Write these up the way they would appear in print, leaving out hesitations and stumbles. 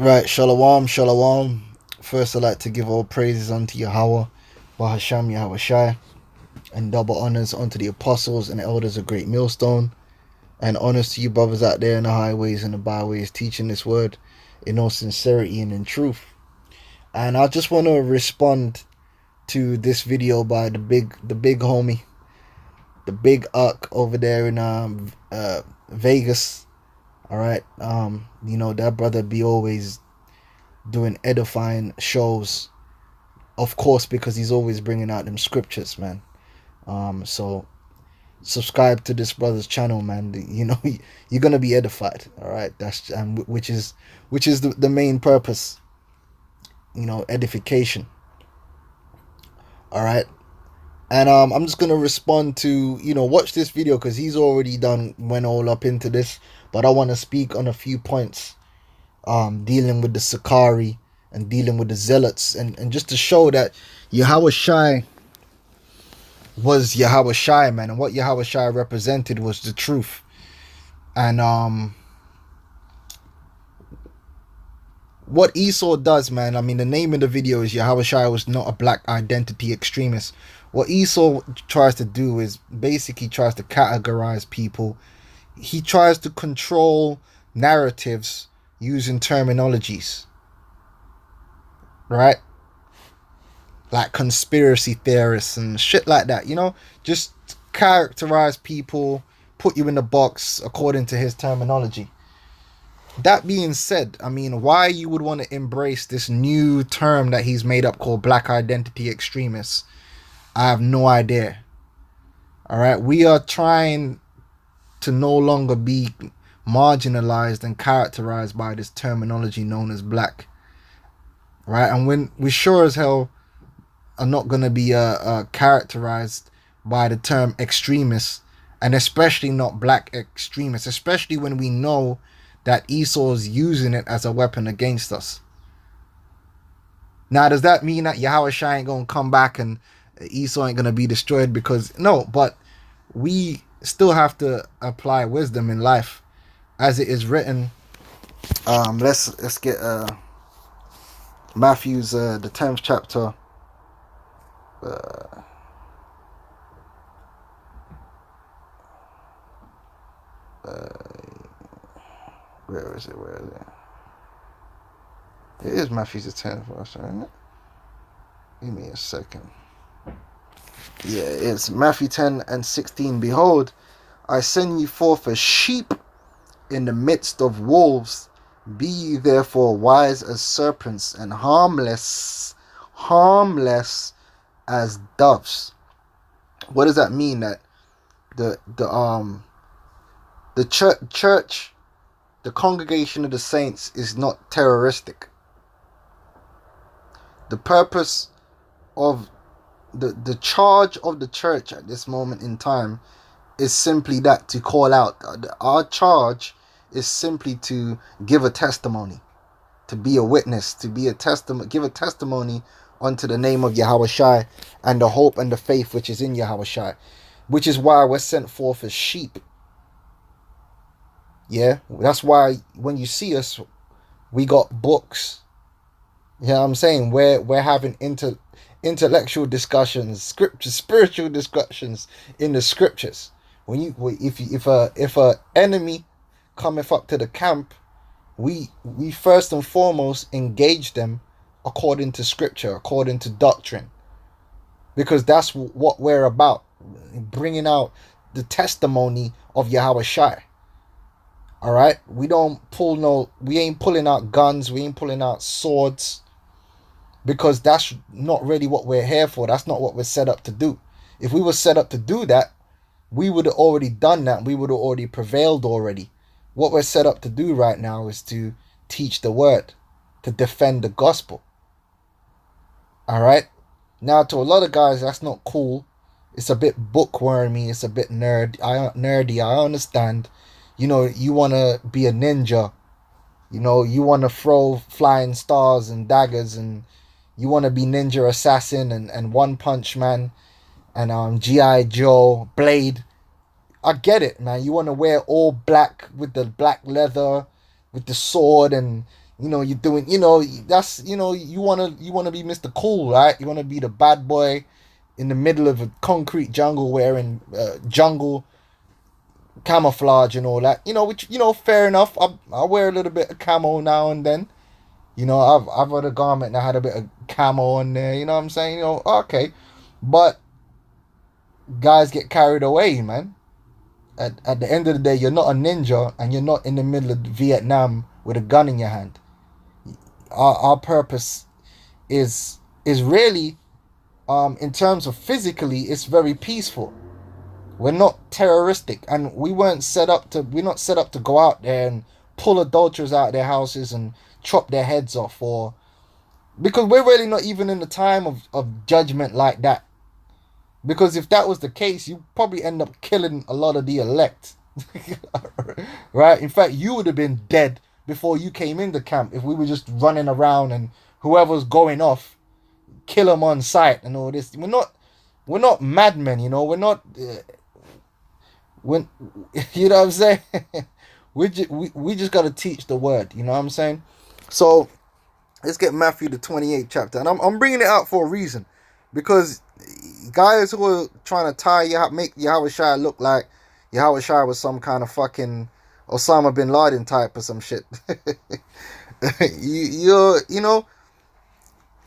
Right, Shalom, Shalom. First, I'd like to give all praises unto Yahweh, Bahasham Yahawashi, and double honors unto the apostles and elders of Great Millstone, and honors to you brothers out there in the highways and the byways teaching this word in all sincerity and in truth. And I just want to respond to this video by the big homie, the big Uck over there in Vegas. All right, that brother be always doing edifying shows, of course, because he's always bringing out them scriptures, man. So subscribe to this brother's channel, man. You're gonna be edified. All right, that's which is the main purpose. Edification. All right. And I'm just gonna respond to watch this video because he's already went all up into this, but I want to speak on a few points dealing with the Sakari and dealing with the Zealots, and just to show that Yahawashi was Yahawashi, man, and what Yahawashi represented was the truth. And what Esau does, man, I mean, the name of the video is Yahawashi was not a black identity extremist. What Esau tries to do is basically tries to categorize people. He tries to control narratives using terminologies, right? Like conspiracy theorists and shit like that, just characterize people, put you in a box according to his terminology. That being said, I mean, why you would want to embrace this new term that he's made up called black identity extremists, I have no idea. All right, we are trying to no longer be marginalized and characterized by this terminology known as black, right? And when we sure as hell are not going to be characterized by the term extremists, and especially not black extremists, especially when we know that Esau's using it as a weapon against us. Now, does that mean that Yahawashi ain't going to come back and Esau ain't going to be destroyed? Because no, but we still have to apply wisdom in life as it is written. Let's get Matthew's the 10th chapter. Where is it? It is Matthew's the 10th verse, isn't it? Give me a second. Yeah, it's Matthew 10:16. Behold, I send you forth as sheep in the midst of wolves. Be ye therefore wise as serpents and harmless as doves. What does that mean? That the church, the congregation of the saints, is not terroristic. The purpose of the charge of the church at this moment in time is simply that, to call out. Our charge is simply to give a testimony, to be a witness, to be a testament, give a testimony unto the name of Yahawashi and the hope and the faith which is in Yahawashi, which is why we're sent forth as sheep. Yeah, that's why when you see us, we got books. You know what I'm saying? We're having intellectual discussions, spiritual discussions in the scriptures. If a enemy cometh up to the camp, we first and foremost engage them according to scripture, according to doctrine, because that's what we're about, bringing out the testimony of Yahawashi. All right, we ain't pulling out guns, we ain't pulling out swords, because that's not really what we're here for. That's not what we're set up to do. If we were set up to do that, we would have already done that. We would have already prevailed already. What we're set up to do right now is to teach the word, to defend the gospel. All right. Now, to a lot of guys, that's not cool. It's a bit bookwormy. It's a bit nerdy. I understand. You want to be a ninja. You want to throw flying stars and daggers, and you want to be Ninja Assassin and One Punch Man and G.I. Joe, Blade. I get it, man. You want to wear all black with the black leather, with the sword, and You know, you're doing, that's, you wanna be Mr. Cool, right? You wanna be the bad boy in the middle of a concrete jungle wearing jungle camouflage and all that. Which fair enough. I wear a little bit of camo now and then. I've had a garment that had a bit of camo on there. You know what I'm saying? Okay, but guys get carried away, man. At the end of the day, you're not a ninja and you're not in the middle of Vietnam with a gun in your hand. Our purpose is really, in terms of physically, it's very peaceful. We're not terroristic, and we're not set up to go out there and pull adulterers out of their houses and chop their heads off, or because we're really not even in the time of judgment like that. Because if that was the case, you probably end up killing a lot of the elect. Right? In fact, you would have been dead before you came into camp if we were just running around and whoever's going off, kill them on sight and all this. We're not madmen, we're not when you know what I'm saying. we just got to teach the word, you know what I'm saying. So let's get Matthew the 28th chapter, and I'm bringing it out for a reason, because guys who are trying to make Yahawashi look like Yahawashi was some kind of fucking Osama bin Laden type or some shit.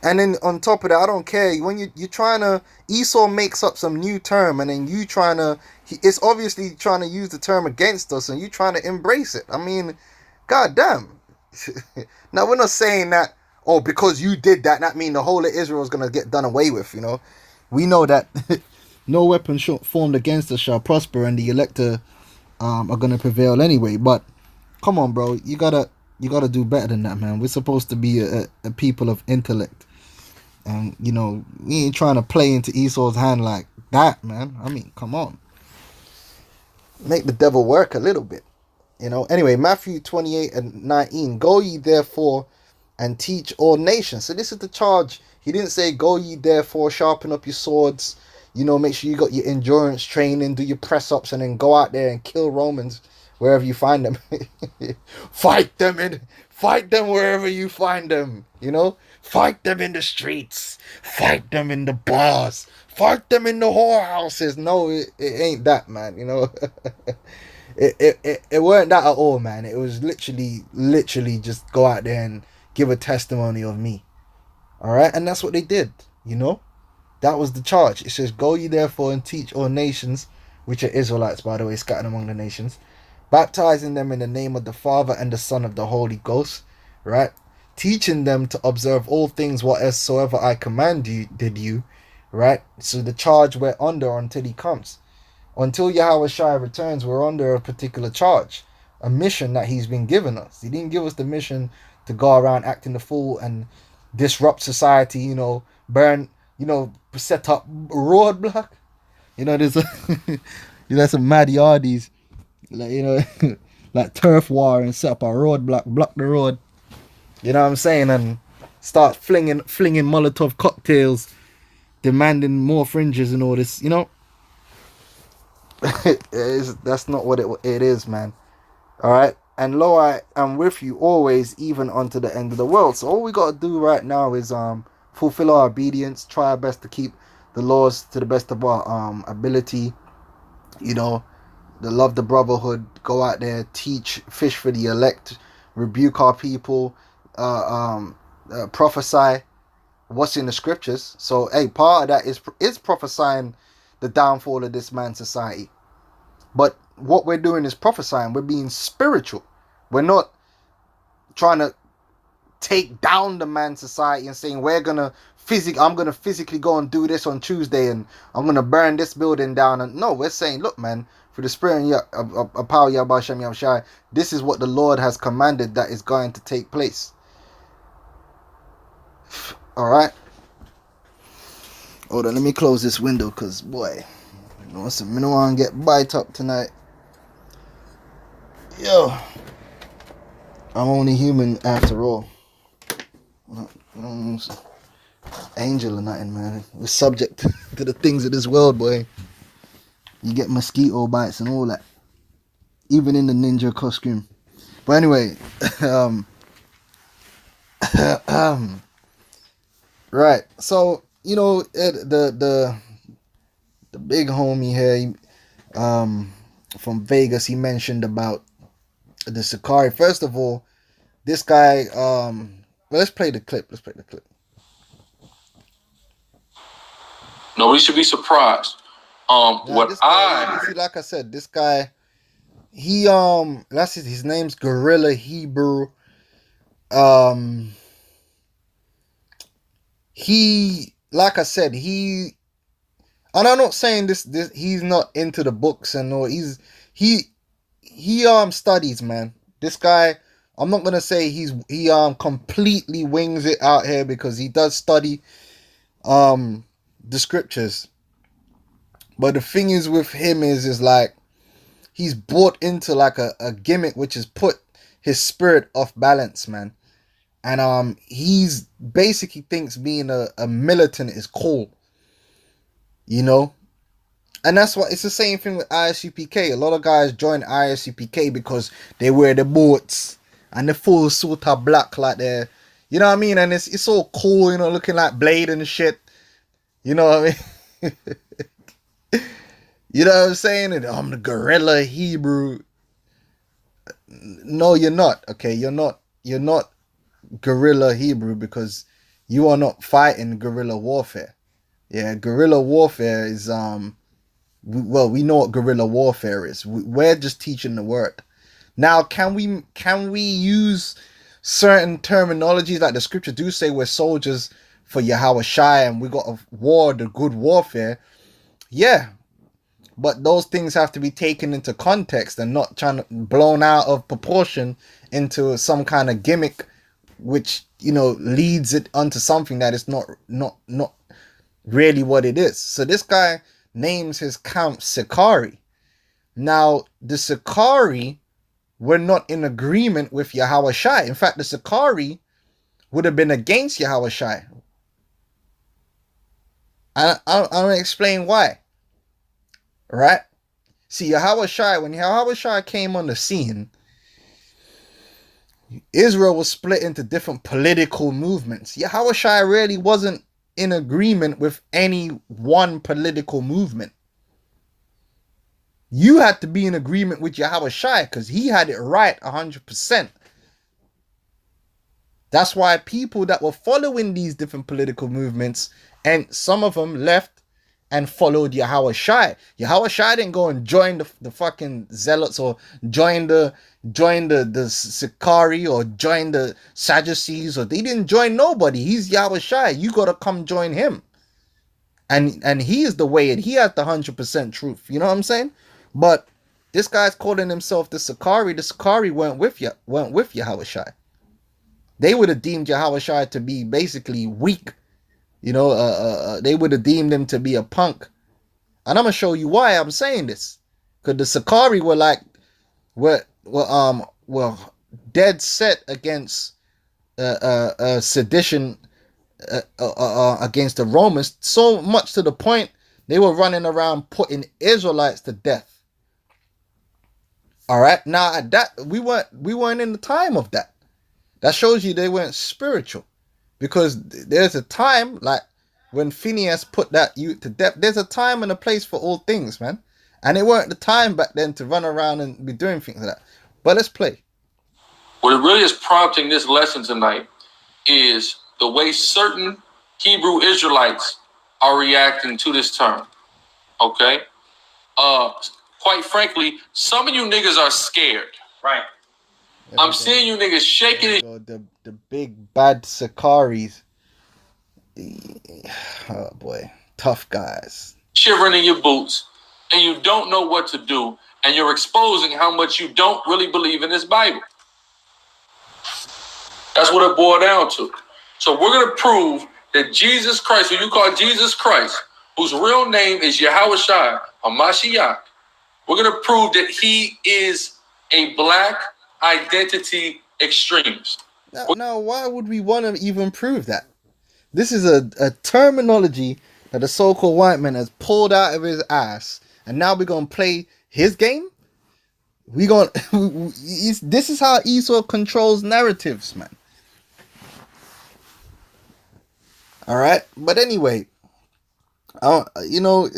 And then on top of that, I don't care when you're trying to, Esau makes up some new term, and then it's obviously trying to use the term against us, and you trying to embrace it. I mean, goddamn. Now we're not saying that, because you did that mean the whole of Israel is gonna get done away with. We know that no weapon formed against us shall prosper, and the elect are gonna prevail anyway. But come on, bro, you gotta do better than that, man. We're supposed to be a people of intellect, and we ain't trying to play into Esau's hand like that, man. I mean, come on, make the devil work a little bit, Anyway, Matthew 28:19. Go ye therefore and teach all nations. So this is the charge. He didn't say, go ye therefore, sharpen up your swords, make sure you got your endurance training, do your press ups, and then go out there and kill Romans wherever you find them. Fight them wherever you find them. Fight them in the streets, fight them in the bars, fight them in the whorehouses. No, it ain't that, man. It weren't that at all, man. It was literally just go out there and give a testimony of me. All right, and that's what they did. That was the charge. It says, go ye therefore and teach all nations, which are Israelites, by the way, scattered among the nations, baptizing them in the name of the Father and the Son of the Holy Ghost, right? Teaching them to observe all things whatsoever I command you, right? So the charge we're under until he comes. Until Yahawashi returns, we're under a particular charge, a mission that he's been given us. He didn't give us the mission to go around acting the fool and disrupt society, burn, set up roadblock. There's some mad yardies, like, like turf war, and set up a roadblock, block the road. You know what I'm saying? And start flinging Molotov cocktails, demanding more fringes and all this, That's not what it is, man. All right. And lo, I am with you always, even unto the end of the world. So all we got to do right now is fulfill our obedience, try our best to keep the laws to the best of our ability. Love the brotherhood, go out there, teach, fish for the elect, rebuke our people, prophesy what's in the scriptures. So, hey, part of that is prophesying the downfall of this man's society. But what we're doing is prophesying. We're being spiritual. We're not trying to take down the man's society and saying I'm gonna physically go and do this on Tuesday, and I'm gonna burn this building down. And no, we're saying, look, man, for the spirit of power, Yahawashi, this is what the Lord has commanded that is going to take place. All right. Hold on, let me close this window, because, boy, I don't want to get bite up tonight. Yo, I'm only human after all. Angel or nothing, man. We're subject to the things of this world, boy. You get mosquito bites and all that, even in the ninja costume. But anyway, Right. So, you know, the big homie here, from Vegas, he mentioned about the Sakari. First of all, this guy, well, let's play the clip. Nobody should be surprised. This guy, see, like I said, this guy, he, that's his name's Gorilla Hebrew. He, like I said, and I'm not saying this he's not into the books and all. He studies, man. This guy, I'm not gonna say he completely wings it out here, because he does study the scriptures. But the thing is with him is like he's bought into like a gimmick which has put his spirit off balance, man. And he's basically thinks being a militant is cool, you know. And that's what it's the same thing with ISUPK. A lot of guys join ISUPK because they wear the boots and the full suit are black, like they're, you know what I mean? And it's all cool, you know, looking like Blade and shit. You know what I mean? You know what I'm saying? And I'm the Gorilla Hebrew. No, you're not. Okay, you're not Guerrilla Hebrew, because you are not fighting guerrilla warfare. Yeah, guerrilla warfare is we know what guerrilla warfare is. We're just teaching the word. Now, can we use certain terminologies, like the scripture do say we're soldiers for Yahawashi and we got a war, the good warfare? Yeah, but those things have to be taken into context and not blown out of proportion into some kind of gimmick, which, you know, leads it onto something that is not really what it is. So this guy names his camp Sakari. Now, the Sakari were not in agreement with Yahawashi. In fact, the Sakari would have been against Yahawashi. I'll explain why. Right? See, Yahawashi, when Yahawashi came on the scene, Israel was split into different political movements. Yahawashi really wasn't in agreement with any one political movement. You had to be in agreement with Yahawashi because he had it right 100%. That's why people that were following these different political movements, and some of them left and followed Yahawashi. Yahawashi didn't go and join the fucking zealots, or join the Sakari, or join the Sadducees, or they didn't join nobody. He's Yahawashi. You gotta come join him. And he is the way, and he has the 100% truth. You know what I'm saying? But this guy's calling himself the Sakari. The Sakari weren't with Yahawashi. They would have deemed Yahawashi to be basically weak. You know, they would have deemed him to be a punk. And I'm gonna show you why I'm saying this. Because the Sakari were dead set against sedition against the Romans, so much to the point they were running around putting Israelites to death. All right, now at that we weren't in the time of that. That shows you they weren't spiritual, because there's a time, like when Phineas put that youth to death. There's a time and a place for all things, man, and it weren't the time back then to run around and be doing things like that. But let's play. What it really is prompting this lesson tonight is the way certain Hebrew Israelites are reacting to this term. Okay? Quite frankly, some of you niggas are scared. Right. I'm seeing you niggas shaking it. The big bad Sakaris. Oh boy. Tough guys. Shivering in your boots, and you don't know what to do, and you're exposing how much you don't really believe in this Bible. That's what it boiled down to. So we're going to prove that Jesus Christ, who you call Jesus Christ, whose real name is Yahawashi, Hamashiach, we're going to prove that he is a black identity extremist. Now, why would we want to even prove that? This is a terminology that the so-called white man has pulled out of his ass, and now we're going to play his game? This is how Esau controls narratives, man. All right, but anyway, you know,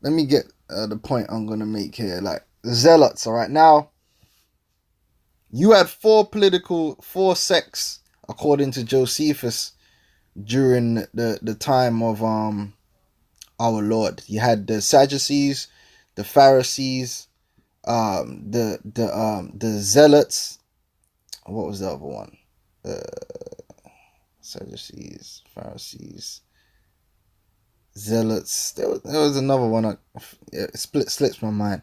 let me get the point I'm gonna make here. Like zealots, all right. Now, you had four sects according to Josephus during the time of our Lord. You had the Sadducees, the Pharisees, the Zealots. What was the other one? Sadducees, Pharisees, Zealots. There was another one. It slips my mind.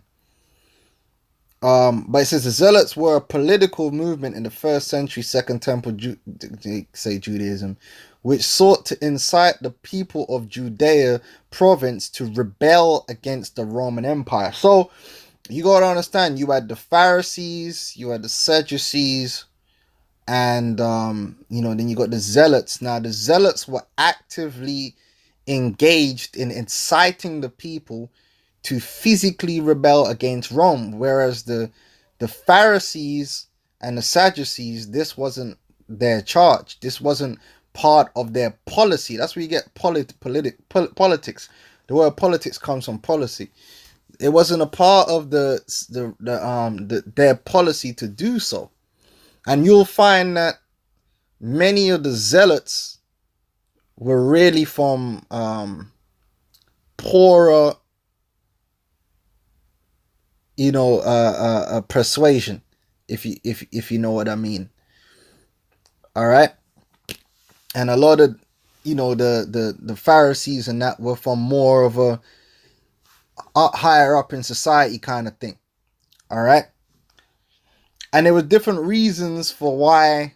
But it says the Zealots were a political movement in the first century Second Temple Judaism, which sought to incite the people of Judea province to rebel against the Roman Empire. So you gotta understand, you had the Pharisees, you had the Sadducees, and then you got the Zealots. Now the Zealots were actively engaged in inciting the people to physically rebel against Rome, whereas the Pharisees and the Sadducees, this wasn't their charge. This wasn't part of their policy. That's where you get politics. The word politics comes from policy. It wasn't a part of their policy to do so. And you'll find that many of the zealots were really from poorer, persuasion, if you know what I mean. All right. And a lot of the Pharisees and that were from more of a higher up in society kind of thing. All right. And there were different reasons for why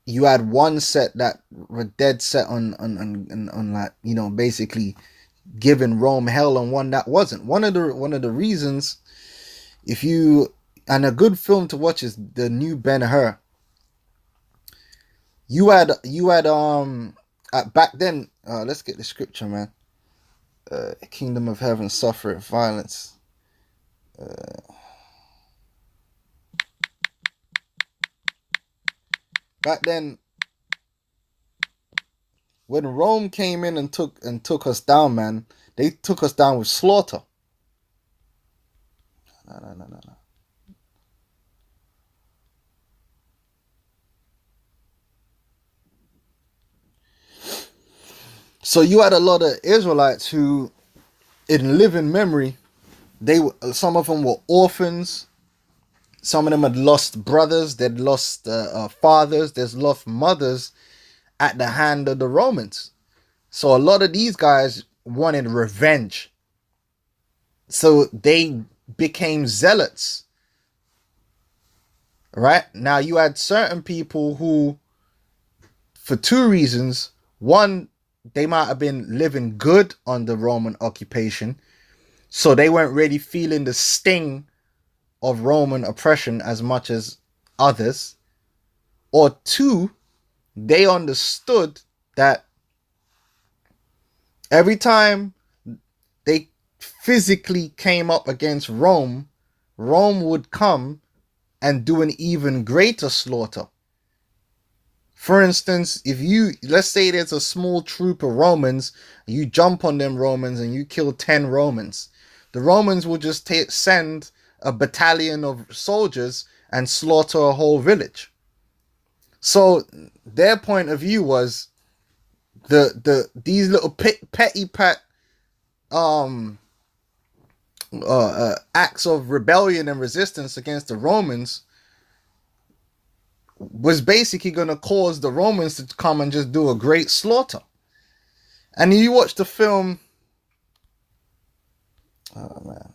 you had one set that were dead set on like, basically giving Rome hell, and one that wasn't. One of the reasons, and a good film to watch is the new Ben-Hur. You had back then, let's get the scripture, man. Kingdom of heaven suffereth violence. Back then, when Rome came in and took us down, man, they took us down with slaughter. No. So you had a lot of Israelites who, in living memory, some of them were orphans. Some of them had lost brothers. They'd lost fathers. They'd lost mothers at the hand of the Romans. So a lot of these guys wanted revenge. So they became zealots. Right? Now you had certain people who, for two reasons. One, they might have been living good on the Roman occupation, so they weren't really feeling the sting of Roman oppression as much as others. Or two, they understood that every time they physically came up against Rome, Rome would come and do an even greater slaughter. For instance, let's say there's a small troop of Romans, you jump on them Romans and you kill 10 Romans. The Romans will just send a battalion of soldiers and slaughter a whole village. So their point of view was these little petty acts of rebellion and resistance against the Romans was basically going to cause the Romans to come and just do a great slaughter. And you watch the film, oh man,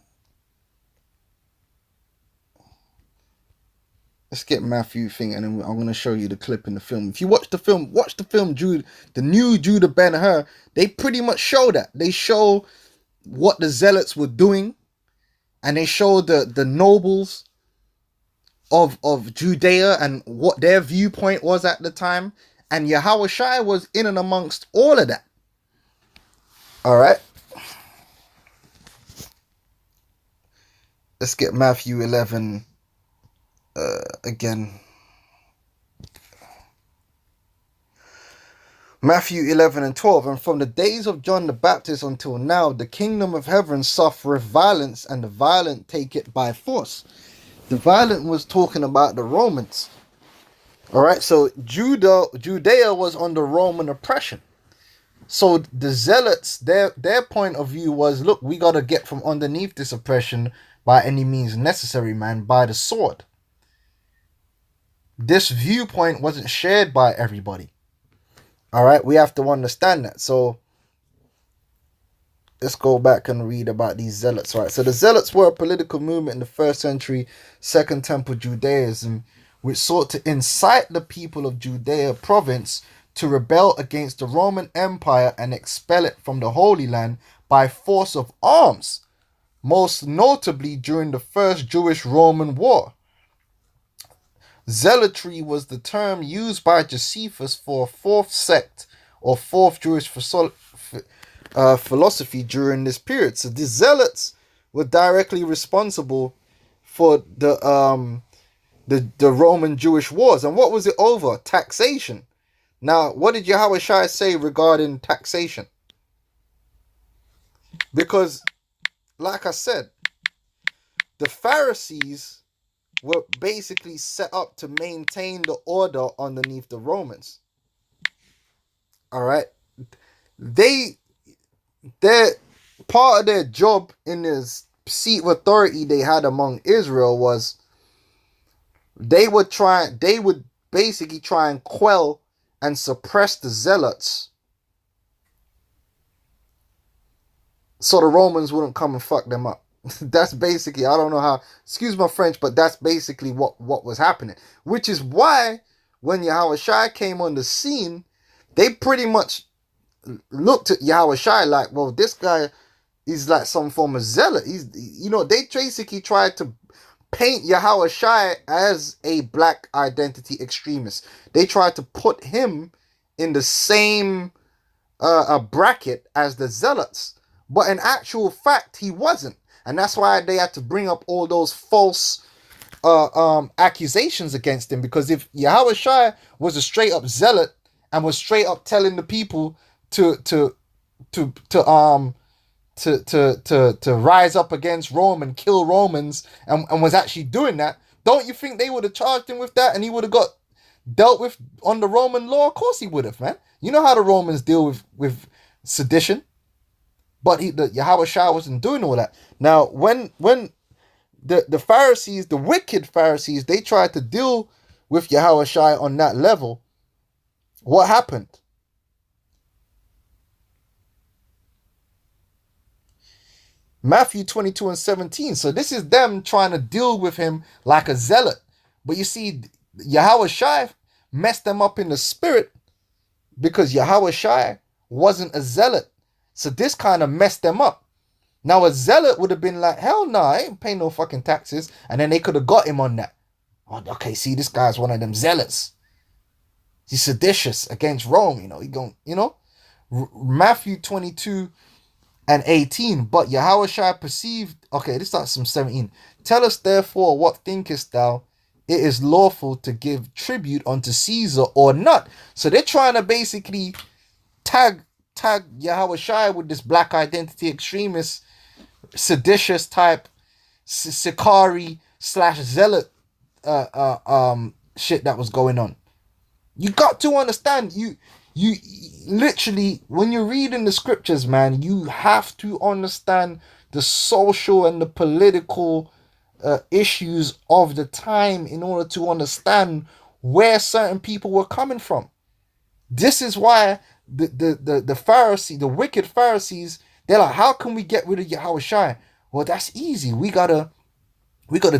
let's get Matthew thing, and then I'm going to show you the clip in the film. If you watch the film Jude, the new Judah Ben-Hur, they pretty much show that. They show what the zealots were doing, and they show the nobles of Judea and what their viewpoint was at the time. And Yahawashi was in and amongst all of that. All right. Let's get Matthew 11 again. Matthew 11 and 12. And from the days of John the Baptist until now, the kingdom of heaven suffereth violence, and the violent take it by force. The violent was talking about the Romans. All right, so Judea was under Roman oppression. So the zealots, their point of view was, look, we got to get from underneath this oppression by any means necessary, man, by the sword. This viewpoint wasn't shared by everybody. All right, we have to understand that. So let's go back and read about these zealots. Right, so the zealots were a political movement in the 1st century Second Temple Judaism, which sought to incite the people of Judea province to rebel against the Roman Empire and expel it from the Holy Land by force of arms, most notably during the First Jewish-Roman War. Zealotry was the term used by Josephus for a fourth sect or fourth Jewish philosophy during this period. So the zealots were directly responsible for the Roman Jewish wars. And what was it over? Taxation. Now, what did Yahawashi say regarding taxation? Because, like I said, the Pharisees were basically set up to maintain the order underneath the Romans. All right? Their part of their job in this seat of authority they had among Israel was they would basically try and quell and suppress the zealots so the Romans wouldn't come and fuck them up. That's basically, I don't know how, excuse my French, but that's basically what was happening. Which is why when Yahawashi came on the scene, they pretty much looked at Yahawashi like, well, this guy is like some form of zealot. They basically tried to paint Yahawashi as a black identity extremist. They tried to put him in the same bracket as the zealots. But in actual fact, he wasn't. And that's why they had to bring up all those false accusations against him. Because if Yahawashi was a straight up zealot and was straight up telling the people to rise up against Rome and kill Romans and was actually doing that, don't you think they would have charged him with that and he would have got dealt with on the Roman law? Of course he would have, man. You know how the Romans deal with sedition. But Yahawashi wasn't doing all that. Now, when the Pharisees, the wicked Pharisees, they tried to deal with Yahawashi on that level, what happened? Matthew 22 and 17. So this is them trying to deal with him like a zealot. But you see, Yahawashi messed them up in the spirit because Yahawashi wasn't a zealot. So this kind of messed them up. Now a zealot would have been like, hell no, I ain't paying no fucking taxes. And then they could have got him on that. Oh, okay, see, this guy's one of them zealots. He's seditious against Rome, Matthew 22 and 18. But Yahawashi perceived, okay, this starts from 17. Tell us therefore, what thinkest thou? It is lawful to give tribute unto Caesar or not? So they're trying to basically tag Yahawashi with this black identity extremist, seditious type, Sikari / zealot shit that was going on. You got to understand, you literally, when you're reading the scriptures, man, you have to understand the social and the political issues of the time in order to understand where certain people were coming from. This is why the Pharisee, the wicked Pharisees, they're like, how can we get rid of Yahawashi? Well, that's easy. We gotta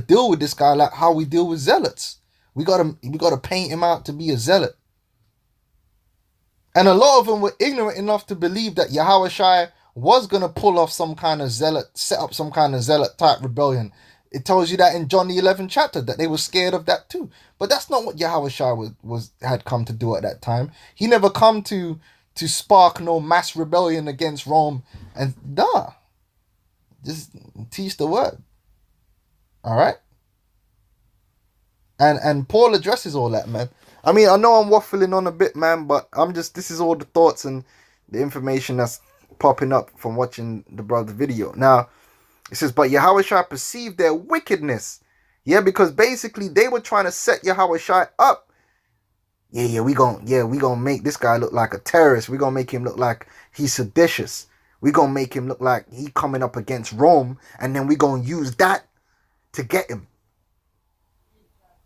deal with this guy like how we deal with zealots. We gotta paint him out to be a zealot. And a lot of them were ignorant enough to believe that Yahawashi was gonna pull off some kind of zealot, set up some kind of zealot type rebellion. It tells you that in John the 11th chapter, that they were scared of that too. But that's not what Yahawashi had come to do at that time. He never come to spark no mass rebellion against Rome. And just teach the word. All right? And Paul addresses all that, man. I mean, I know I'm waffling on a bit, man, but this is all the thoughts and the information that's popping up from watching the brother's video. Now, it says, but Yahawashi perceived their wickedness. Yeah, because basically they were trying to set Yahawashi up. We gonna make this guy look like a terrorist. We gonna make him look like he's seditious. We gonna make him look like he coming up against Rome, and then we gonna use that to get him.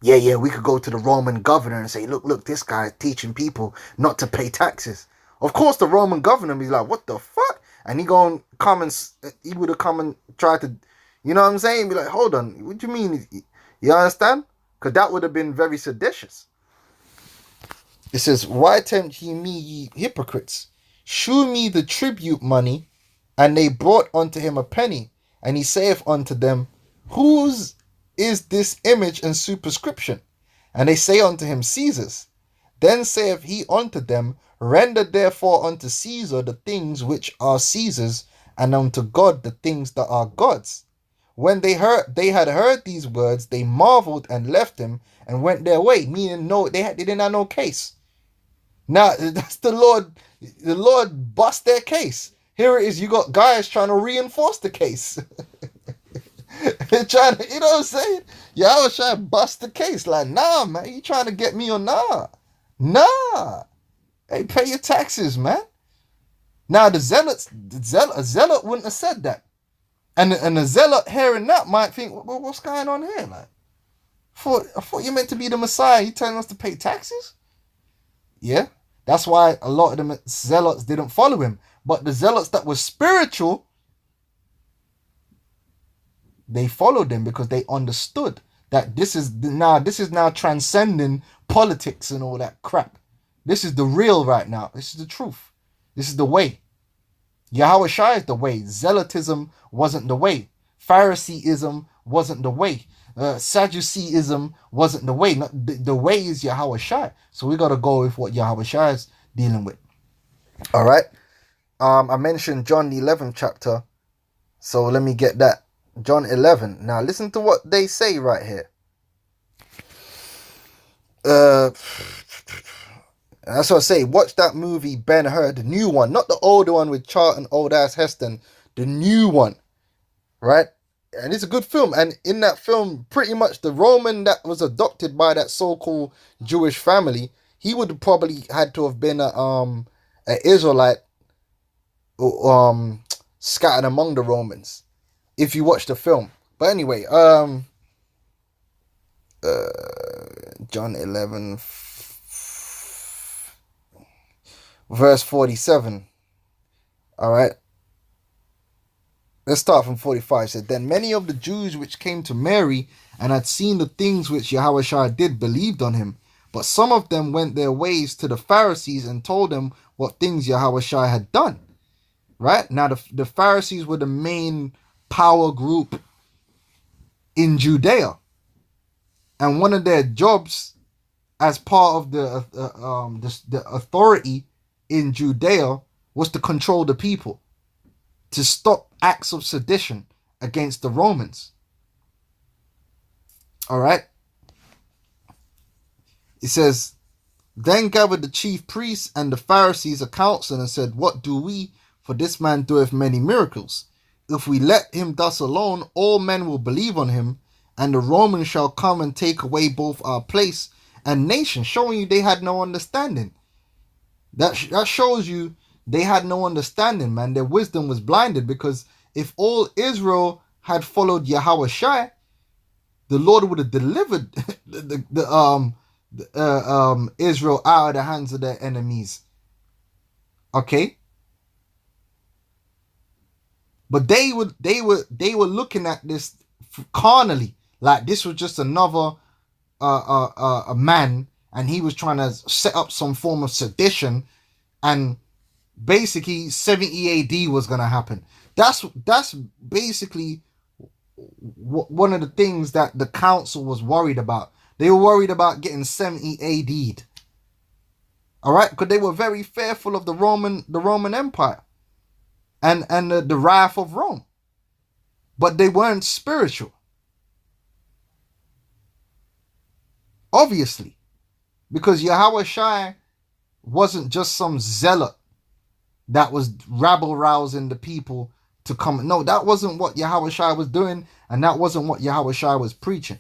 We could go to the Roman governor and say, look, this guy is teaching people not to pay taxes. Of course, the Roman governor be like, what the fuck? And he would have come and tried to, you know what I'm saying? Be like, hold on, what do you mean? You understand? Because that would have been very seditious. It says, why tempt ye me, ye hypocrites? Shew me the tribute money. And they brought unto him a penny. And he saith unto them, whose is this image and superscription? And they say unto him, Caesar's. Then saith he unto them, render therefore unto Caesar the things which are Caesar's, and unto God the things that are God's. When they had heard these words, they marveled and left him and went their way. Meaning, they didn't have no case. Now that's the Lord bust their case. Here it is. You got guys trying to reinforce the case. Trying to, you know what I'm saying? Y'all was trying to bust the case. Like, nah, man, you trying to get me or nah? Nah. Hey, pay your taxes, man. Now a zealot wouldn't have said that. And the zealot hearing that might think, well, what's going on here? Like, I thought you meant to be the Messiah. You telling us to pay taxes? Yeah. That's why a lot of the zealots didn't follow him. But the zealots that were spiritual, they followed him because they understood that this is now transcending politics and all that crap. This is the real right now. This is the truth. This is the way. Yahawashi is the way. Zealotism wasn't the way. Phariseeism wasn't the way. Sadduceeism wasn't the way. The way is Yahawashi. So we got to go with what Yahawashi is dealing with. All right. I mentioned John the 11th chapter. So let me get that. John 11. Now listen to what they say right here. That's what I say. Watch that movie Ben-Hur, the new one, not the older one with Charlton old ass Heston, the new one, right? And it's a good film. And in that film, pretty much the Roman that was adopted by that so-called Jewish family, he would have probably had to have been an Israelite, scattered among the Romans, if you watch the film. But anyway, John 11, verse 47. All right. Let's start from 45. It said, then many of the Jews which came to Mary and had seen the things which Yahawashi did believed on him. But some of them went their ways to the Pharisees and told them what things Yahawashi had done. Right? Now, the Pharisees were the main power group in Judea. And one of their jobs as part of the authority in Judea was to control the people, to stop acts of sedition against the Romans. All right. It says, then gathered the chief priests and the Pharisees a council and said, what do we? For this man doeth many miracles. If we let him thus alone, all men will believe on him, and the Romans shall come and take away both our place and nation. Showing you they had no understanding. That shows you they had no understanding, man. Their wisdom was blinded, because if all Israel had followed Yahawashi, the Lord would have delivered Israel out of the hands of their enemies. Okay? But they were looking at this carnally, like this was just another a man, and he was trying to set up some form of sedition, and basically 70 AD was gonna happen. That's basically one of the things that the council was worried about. They were worried about getting 70 AD'd. All right, because they were very fearful of the Roman Empire and the wrath of Rome, but they weren't spiritual. Obviously. Because Yahawashi wasn't just some zealot that was rabble-rousing the people to come. No, that wasn't what Yahawashi was doing, and that wasn't what Yahawashi was preaching.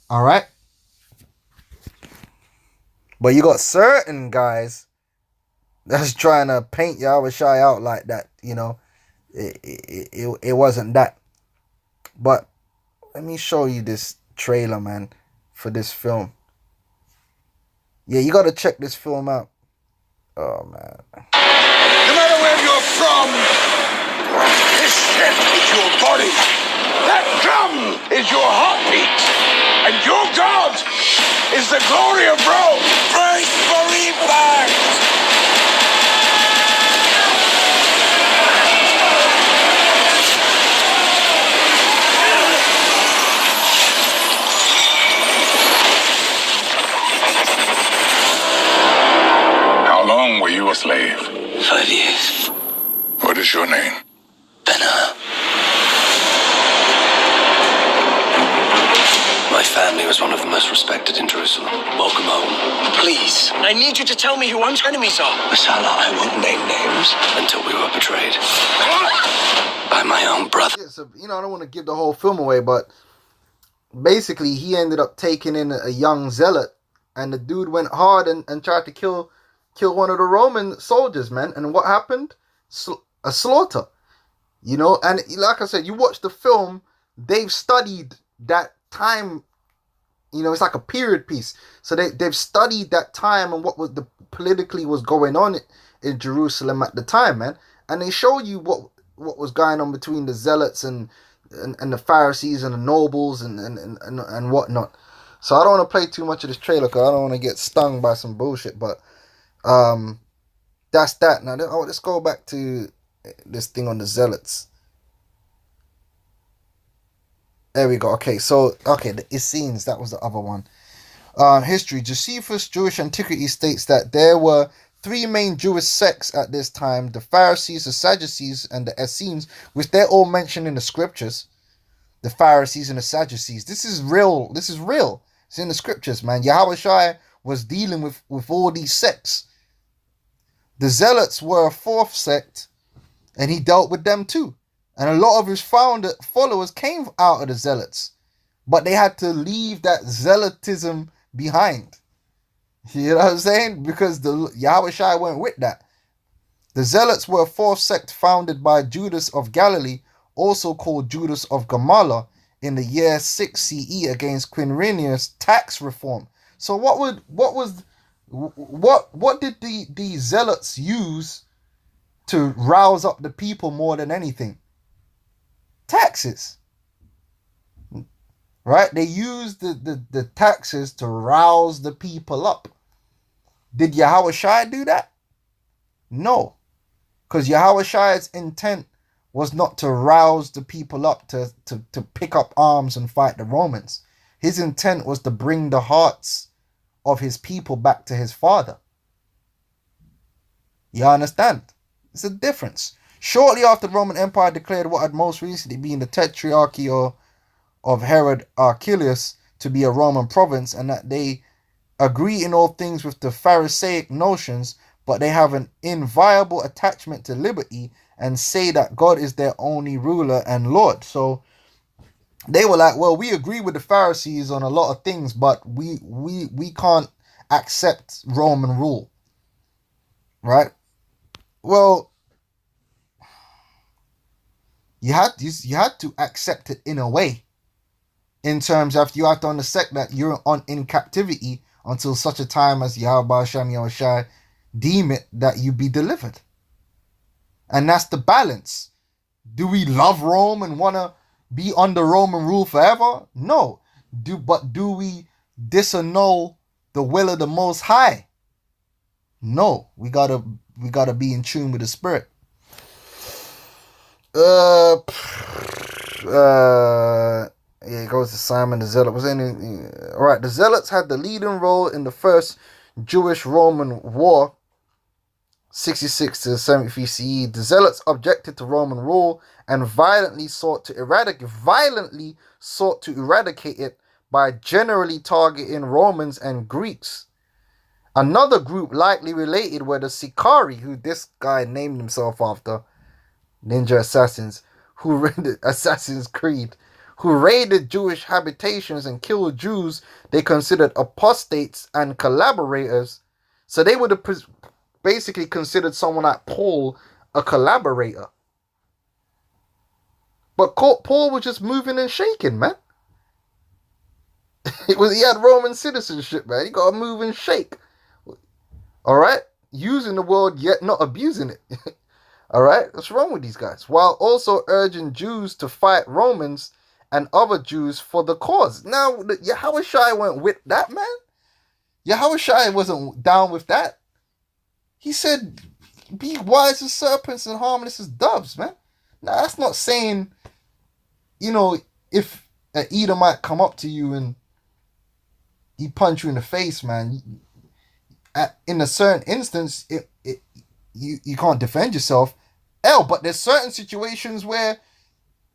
All right? But you got certain guys that's trying to paint Yahawashi out like that, you know. It wasn't that. But let me show you this trailer, man, for this film. Yeah, you got to check this film out. Oh, man. No matter where you're from, this ship is your body. That drum is your heartbeat. And your God is the glory of Rome. Praise Believers! How long were you a slave? 5 years. What is your name? Benna. My family was one of the most respected in Jerusalem. Welcome home. Please, I need you to tell me who Home's enemies are. Masala, I won't name names until we were betrayed. By my own brother. Yeah, so, you know, I don't want to give the whole film away, but basically he ended up taking in a young zealot, and the dude went hard and tried to kill one of the Roman soldiers, man. And what happened? A slaughter. You know, and like I said, you watch the film, they've studied that time. You know, it's like a period piece. So they've studied that time and what was the politically was going on in Jerusalem at the time, man. And they show you what was going on between the zealots and the Pharisees and the nobles and whatnot. So I don't want to play too much of this trailer because I don't want to get stung by some bullshit. But that's that. Now let's go back to this thing on the zealots. There we go. Okay, so the Essenes, that was the other one. History. Josephus' Jewish Antiquity states that there were three main Jewish sects at this time: the Pharisees, the Sadducees, and the Essenes, which they're all mentioned in the scriptures. The Pharisees and the Sadducees. This is real. This is real. It's in the scriptures, man. Yahawashi was dealing with all these sects. The Zealots were a fourth sect, and he dealt with them too. And a lot of his followers came out of the Zealots, but they had to leave that zealotism behind. You know what I'm saying? Because the Yahawashi went with that. The Zealots were a fourth sect founded by Judas of Galilee, also called Judas of Gamala, in the year 6 CE against Quirinius' tax reform. So what did the Zealots use to rouse up the people more than anything? Taxes. Right? They used the taxes to rouse the people up. Did Yahawashi do that? No. Because Yahawashi's intent was not to rouse the people up to pick up arms and fight the Romans. His intent was to bring the hearts of his people back to his father. You understand? It's a difference. Shortly after the Roman Empire declared what had most recently been the Tetrarchy of Herod Archelaus to be a Roman province, and that they agree in all things with the Pharisaic notions, but they have an inviolable attachment to liberty and say that God is their only ruler and Lord. So they were like, well, we agree with the Pharisees on a lot of things, but we can't accept Roman rule. Right? Well, you had to accept it in a way. In terms of you have to understand that you're in captivity until such a time as Yahweh Shem Yahawashi deem it that you be delivered. And that's the balance. Do we love Rome and want to be under Roman rule forever? No. But do we disannul the will of the Most High? No. We gotta be in tune with the Spirit. Yeah, it goes to Simon the Zealot. Alright, the Zealots had the leading role in the first Jewish-Roman War, 66 to 73 CE. The Zealots objected to Roman rule and violently sought to eradicate it by generally targeting Romans and Greeks. Another group likely related were the Sicarii, who this guy named himself after, ninja assassins, who raided Assassin's Creed, who raided Jewish habitations and killed Jews they considered apostates and collaborators. So they would have basically considered someone like Paul a collaborator. But Paul was just moving and shaking, man. He had Roman citizenship, man. He got to move and shake. All right? Using the word yet not abusing it. All right? What's wrong with these guys? While also urging Jews to fight Romans and other Jews for the cause. Now, Yahawashi went with that, man. Yahawashi wasn't down with that. He said, be wise as serpents and harmless as doves, man. Now, that's not saying, if an Edomite come up to you and he punch you in the face, man, in a certain instance, you can't defend yourself. But there's certain situations where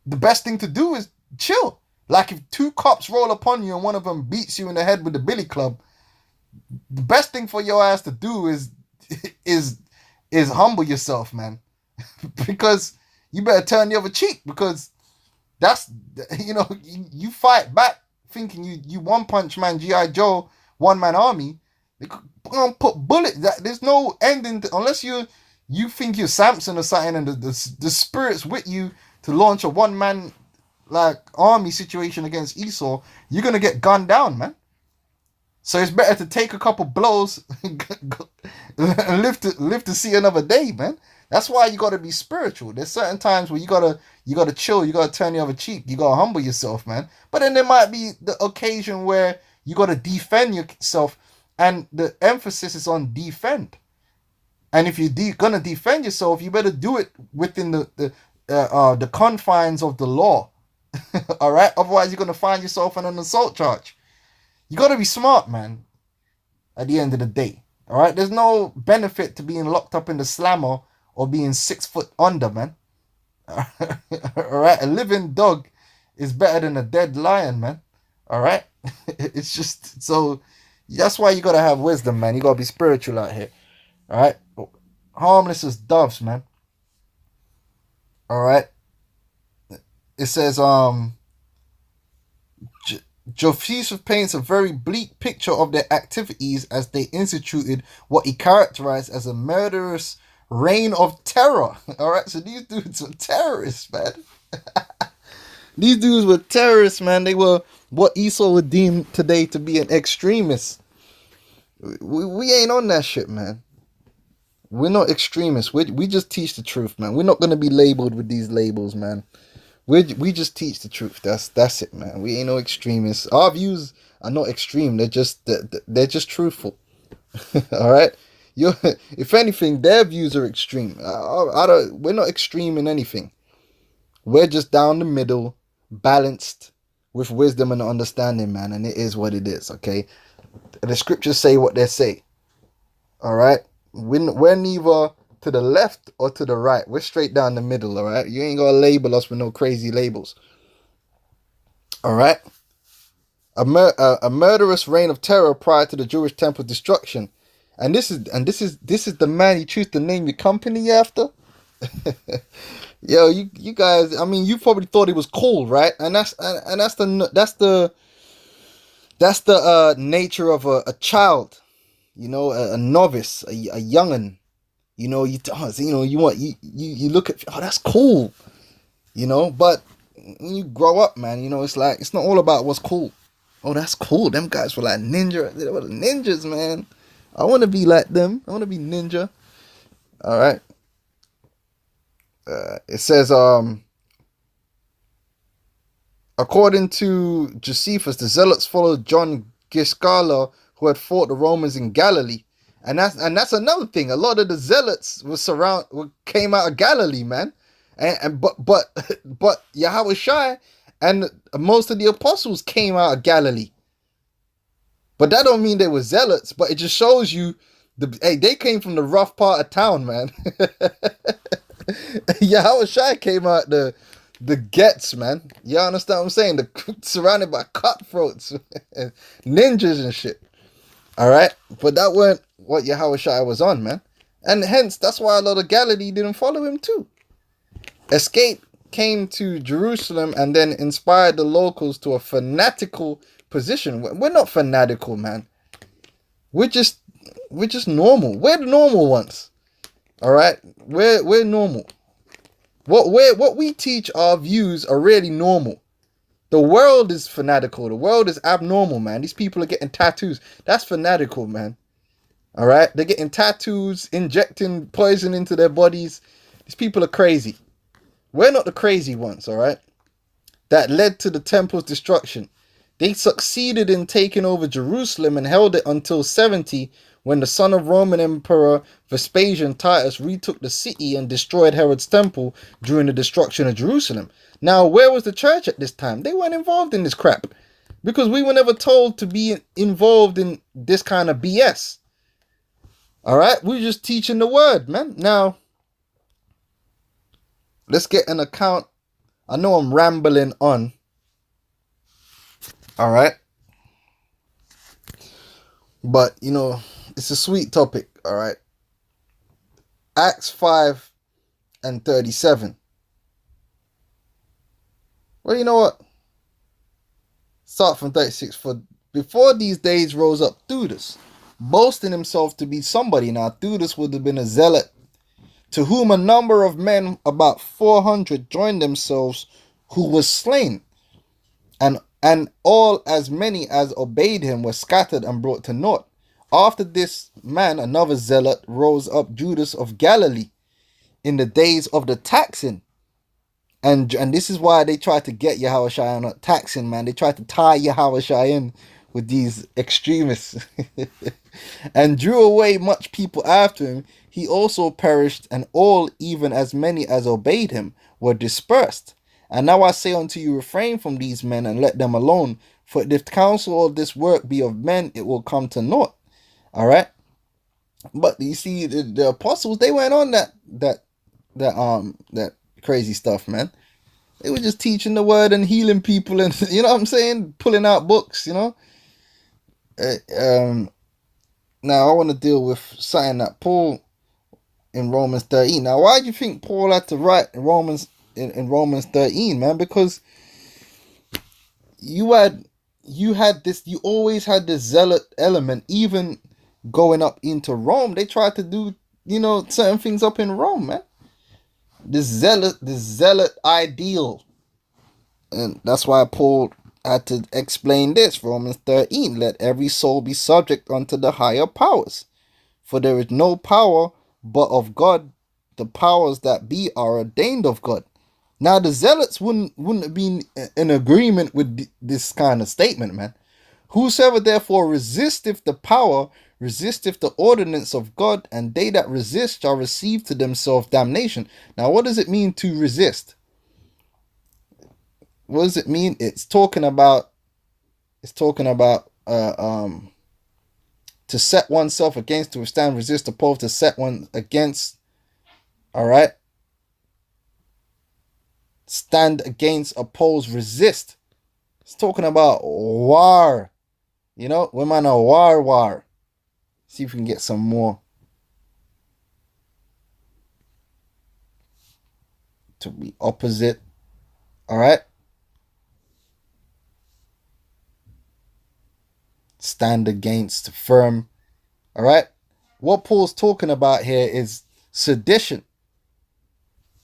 the best thing to do is chill. Like if two cops roll upon you and one of them beats you in the head with the billy club, the best thing for your ass to do is humble yourself, man. Because you better turn the other cheek, because that's, you fight back thinking you one punch man, G.I. Joe, one man army. They gonna put bullets. There's no ending unless you think you're Samson or something, and the spirit's with you to launch a one man like army situation against Esau. You're gonna get gunned down, man. So it's better to take a couple blows and live to see another day, man. That's why you gotta be spiritual. There's certain times where you gotta chill, you gotta turn the other cheek, you gotta humble yourself, man. But then there might be the occasion where you gotta defend yourself, and the emphasis is on defend. And if you're gonna defend yourself, you better do it within the confines of the law. All right. Otherwise, you're gonna find yourself on an assault charge. You gotta be smart, man. At the end of the day, all right. There's no benefit to being locked up in the slammer or being 6 foot under, man. All right. A living dog is better than a dead lion, man. All right. It's just so. That's why you gotta have wisdom, man. You gotta be spiritual out here. All right. Harmless as doves, man. All right. It says, Josephus paints a very bleak picture of their activities as they instituted what he characterized as a murderous reign of terror. All right. So these dudes were terrorists, man. These dudes were terrorists, man. They were what Esau would deem today to be an extremist. We ain't on that shit, man. We're not extremists. We just teach the truth, man. We're not going to be labeled with these labels, man. We just teach the truth. That's it, man. We ain't no extremists. Our views are not extreme. They're just truthful. All right. If anything, their views are extreme. We're not extreme in anything. We're just down the middle, balanced with wisdom and understanding, man. And it is what it is. Okay. The scriptures say what they say. All right. We're neither to the left or to the right. We're straight down the middle. All right. You ain't gonna label us with no crazy labels. All right. A murderous reign of terror prior to the Jewish temple destruction, and this is the man you choose to name your company after. Yo, you guys. I mean, you probably thought it was cool, right? And that's the nature of a child. A novice, a youngin. You look at, oh, that's cool. But when you grow up, man, it's like, it's not all about what's cool. Oh, that's cool. Them guys were like ninja. They were ninjas, man. I want to be like them. I want to be ninja. All right. It says, according to Josephus, the Zealots followed John Giscala, who had fought the Romans in Galilee. And that's another thing. A lot of the Zealots came out of Galilee, man. But Yahawashi and most of the apostles came out of Galilee. But that don't mean they were Zealots, but it just shows you they came from the rough part of town, man. Yahawashi came out the the gets, man. You understand what I'm saying? Surrounded by cutthroats, ninjas and shit. All right, but that weren't what Yahawashi was on, man. And hence, that's why a lot of Galilee didn't follow him too. Escape came to Jerusalem and then inspired the locals to a fanatical position. We're not fanatical, man. We're just normal. We're the normal ones. All right, we're normal. What we teach, our views are really normal. The world is fanatical. The world is abnormal, man. These people are getting tattoos. That's fanatical, man. All right, they're getting tattoos, injecting poison into their bodies. These people are crazy. We're not the crazy ones, all right? That led to the temple's destruction. They succeeded in taking over Jerusalem and held it until 70, when the son of Roman Emperor Vespasian Titus retook the city and destroyed Herod's temple during the destruction of Jerusalem. Now, where was the church at this time? They weren't involved in this crap, because we were never told to be involved in this kind of BS. All right, we're just teaching the word, man. Now, let's get an account. I know I'm rambling on. All right. But, you know, it's a sweet topic. All right. Acts 5 and 37. Well, you know what? Start from 36. For before these days rose up Theudas, boasting himself to be somebody. Now, Theudas would have been a zealot, to whom a number of men, about 400, joined themselves, who was slain. And all as many as obeyed him were scattered and brought to naught. After this man, another zealot, rose up, Judas of Galilee, in the days of the taxing. And this is why they tried to get Yahawashi on a taxing, man. They tried to tie Yahawashi in with these extremists. And drew away much people after him. He also perished, and all, even as many as obeyed him, were dispersed. And now I say unto you, refrain from these men and let them alone. For if the counsel of this work be of men, it will come to naught. All right. But you see, the apostles, they went on that crazy stuff, man. They were just teaching the word and healing people, and you know what I'm saying, pulling out books, you know. Now I want to deal with something that Paul in Romans 13. Now, why do you think Paul had to write in Romans 13, man? Because you always had this zealot element, even going up into Rome. They tried to do, you know, certain things up in Rome, man. This zealot ideal. And that's why Paul had to explain this. Romans 13, let every soul be subject unto the higher powers. For there is no power but of God. The powers that be are ordained of God. Now the zealots wouldn't have been in agreement with this kind of statement, man. Whosoever therefore resisteth the power, resisteth the ordinance of God, and they that resist shall receive to themselves damnation. Now what does it mean to resist? What does it mean? It's talking about to set oneself against, to withstand, resist, oppose, to set one against. All right. Stand against, oppose, resist. It's talking about war. You know, women are war. See if we can get some more to be opposite. All right. Stand against, firm. All right. What Paul's talking about here is sedition.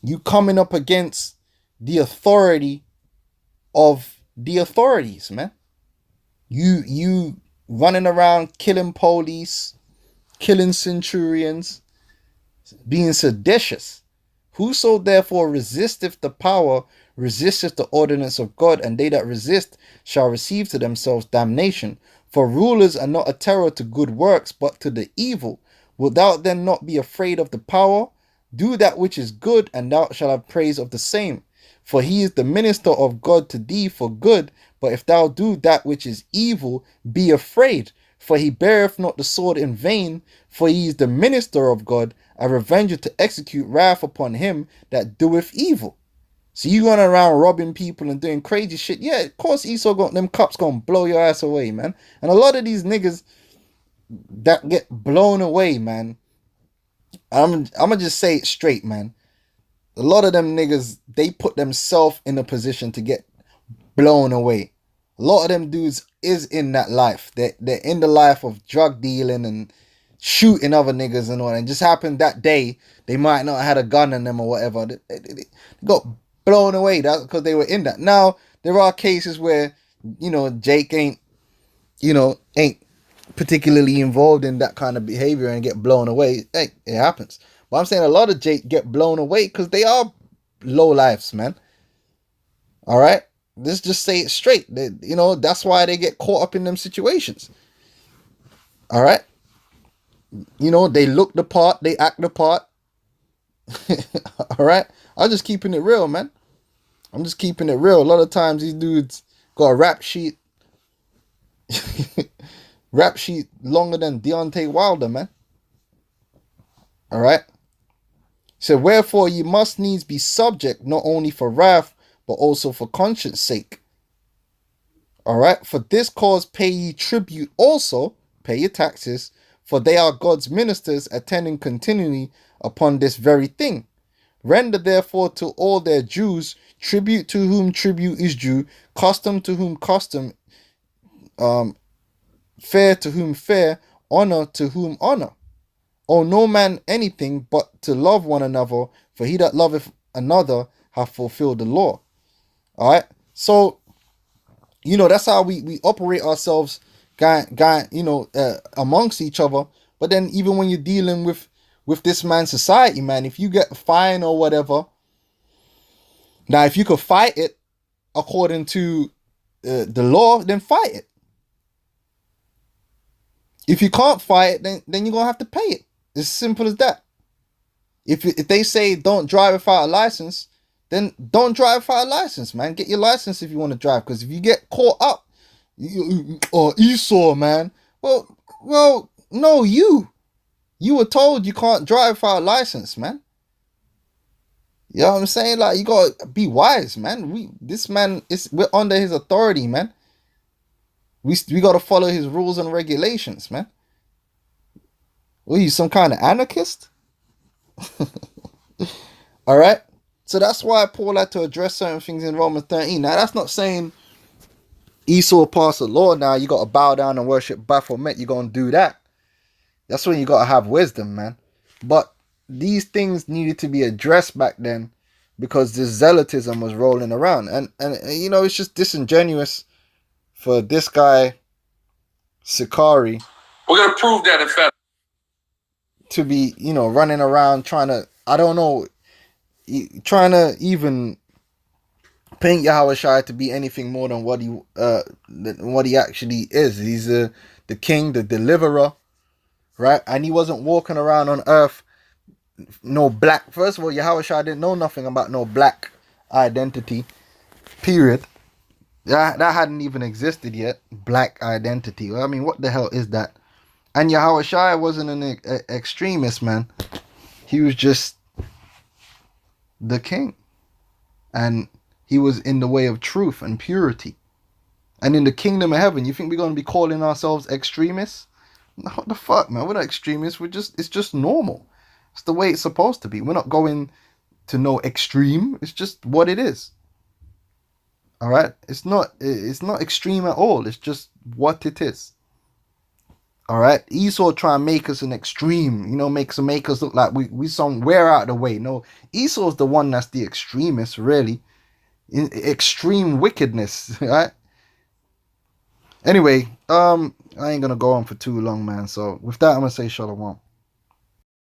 You coming up against the authority of the authorities, man. You running around killing police, killing centurions, being seditious. Whoso therefore resisteth the power, resisteth the ordinance of God, and they that resist shall receive to themselves damnation. For rulers are not a terror to good works, but to the evil. Wilt thou then not be afraid of the power? Do that which is good, and thou shalt have praise of the same. For he is the minister of God to thee for good. But if thou do that which is evil, be afraid. For he beareth not the sword in vain. For he is the minister of God, a revenger to execute wrath upon him that doeth evil. So you going around robbing people and doing crazy shit. Yeah, of course Esau got them cops gonna blow your ass away, man. And a lot of these niggas that get blown away, man. I'm gonna just say it straight, man. A lot of them niggas, they put themselves in a position to get blown away. A lot of them dudes is in that life. They're in the life of drug dealing and shooting other niggas and all. And just happened that day, they might not have had a gun on them or whatever. They got blown away. That's because they were in that. Now, there are cases where, Jake ain't particularly involved in that kind of behavior and get blown away. Hey, it happens. But I'm saying a lot of Jake get blown away because they are low lives, man. All right? Let's just say it straight. That's why they get caught up in them situations. All right? They look the part, they act the part. All right? I'm just keeping it real, man. I'm just keeping it real. A lot of times these dudes got a rap sheet. Rap sheet longer than Deontay Wilder, man. All right? So wherefore ye must needs be subject, not only for wrath, but also for conscience sake. All right? For this cause pay ye tribute also, pay your taxes, for they are God's ministers, attending continually upon this very thing. Render therefore to all their Jews tribute to whom tribute is due, custom to whom custom, fair to whom fair, honor to whom honor. Owe no man anything but to love one another, for he that loveth another hath fulfilled the law. All right, so that's how we operate ourselves, amongst each other. But then even when you're dealing with this man's society, man, if you get a fine or whatever, now if you could fight it according to the law, then fight it. If you can't fight it, then you're gonna have to pay it. It's simple as that. If they say don't drive without a license, then don't drive without a license, man. Get your license if you want to drive. Because if you get caught up, Esau, man. Well, no, you were told you can't drive without a license, man. You know what I'm saying? Like, you gotta be wise, man. We're under his authority, man. We gotta follow his rules and regulations, man. What are you, some kind of anarchist? All right. So that's why Paul had to address certain things in Romans 13. Now, that's not saying Esau passed the law. Now you got to bow down and worship Baphomet. You're going to do that. That's when you got to have wisdom, man. But these things needed to be addressed back then because this zealotism was rolling around. And it's just disingenuous for this guy, Sakari. We're going to prove that in fact. To be, running around trying to, I don't know, trying to even paint Yahawashi to be anything more than what he actually is. He's the king, the deliverer, right? And he wasn't walking around on earth no black. First of all, Yahawashi didn't know nothing about no black identity, period. That hadn't even existed yet. Black identity. I mean, what the hell is that? And Yahawashi wasn't an extremist, man. He was just the king. And he was in the way of truth and purity. And in the kingdom of heaven, you think we're going to be calling ourselves extremists? No, what the fuck, man? We're not extremists. It's just normal. It's the way it's supposed to be. We're not going to no extreme. It's just what it is. All right? It's not extreme at all. It's just what it is. All right, Esau try and make us an extreme, make us look like we're out of the way. No, Esau's the one that's the extremist, really. In extreme wickedness, right? Anyway, I ain't gonna go on for too long, man. So with that, I'm gonna say shalom.